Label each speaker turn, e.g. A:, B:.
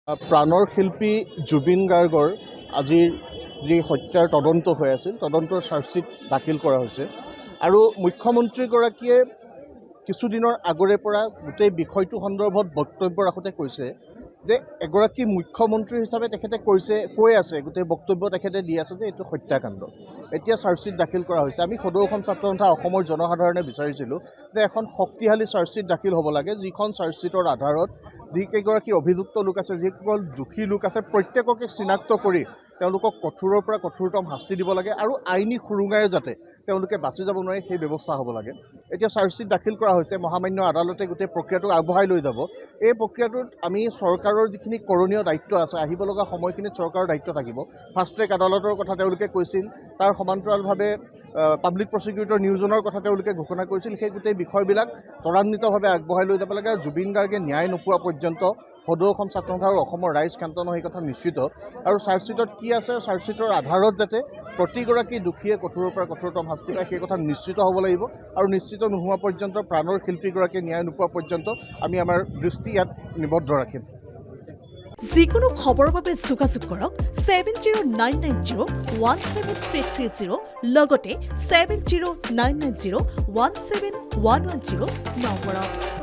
A: প্ৰাণৰ শিল্পী জুবিন গাৰ্গৰ আজিৰ যি হত্যাৰ তদন্ত হৈ আছিল, তদন্তৰ চাৰ্জশ্বীট দাখিল কৰা হৈছে আৰু মুখ্যমন্ত্ৰীগৰাকীয়ে কিছুদিনৰ আগৰে পৰা গোটেই বিষয়টো সন্দৰ্ভত বক্তব্য ৰাখোঁতে কৈছে যে এগৰাকী মুখ্যমন্ত্ৰী হিচাপে তেখেতে কৈ আছে গোটেই বক্তব্য তেখেতে দি আছে যে এইটো হত্যাকাণ্ড। এতিয়া চাৰ্জশ্বীট দাখিল কৰা হৈছে। আমি সদৌ অসম ছাত্ৰ সন্থা অসমৰ জনসাধাৰণে বিচাৰিছিলোঁ যে এখন শক্তিশালী চাৰ্জশ্বীট দাখিল হ'ব লাগে, যিখন চাৰ্জশ্বীটৰ আধাৰত যিকেইগৰাকী অভিযুক্ত লোক আছে, যিসকল দোষী লোক আছে, প্ৰত্যেককে চিনাক্ত কৰি তেওঁলোকক কঠোৰৰ পৰা কঠোৰতম শাস্তি দিব লাগে আৰু আইনী সুৰুঙাৰে যাতে তেওঁলোকে বাচি যাব নোৱাৰে সেই ব্যৱস্থা হ'ব লাগে। এতিয়া চাৰ্জশ্বীট দাখিল কৰা হৈছে, মহামান্য আদালতে গোটেই প্ৰক্ৰিয়াটো আগবঢ়াই লৈ যাব। এই প্ৰক্ৰিয়াটোত আমি চৰকাৰৰ যিখিনি কৰণীয় দায়িত্ব আছে, আহিব লগা সময়খিনিত চৰকাৰৰ দায়িত্ব থাকিব। ফাষ্ট ট্ৰেক আদালতৰ কথা তেওঁলোকে কৈছিল, তাৰ সমান্তৰালভাৱে পাব্লিক প্ৰচিকিউটৰ নিয়োজনৰ কথা তেওঁলোকে ঘোষণা কৰিছিল। সেই গোটেই বিষয়বিলাক ত্বৰান্বিতভাৱে আগবঢ়াই লৈ যাব লাগে আৰু জুবিন গাৰ্গে ন্যায় নোপোৱা পৰ্যন্ত সদৌ অসম ছাত্ৰ সন্থা আৰু অসমৰ ৰাইজ ক্ষান্ত নহয়, সেই কথা নিশ্চিত। আৰু চাৰ্জশ্বীটত কি আছে, চাৰ্জশ্বীটৰ আধাৰত যাতে প্ৰতিগৰাকী দোষীয়ে কঠোৰৰ পৰা কঠোৰতম শাস্তি পায় সেই কথা নিশ্চিত হ'ব লাগিব আৰু নিশ্চিত নোহোৱা পৰ্যন্ত প্ৰাণৰ শিল্পীগৰাকীয়ে ন্যায় নোপোৱা পৰ্যন্ত আমি আমাৰ দৃষ্টি ইয়াত নিবদ্ধ ৰাখিম।
B: যিকোনো খবৰৰ বাবে যোগাযোগ কৰক 7099017330 লগতে 7099017110 নম্বৰত।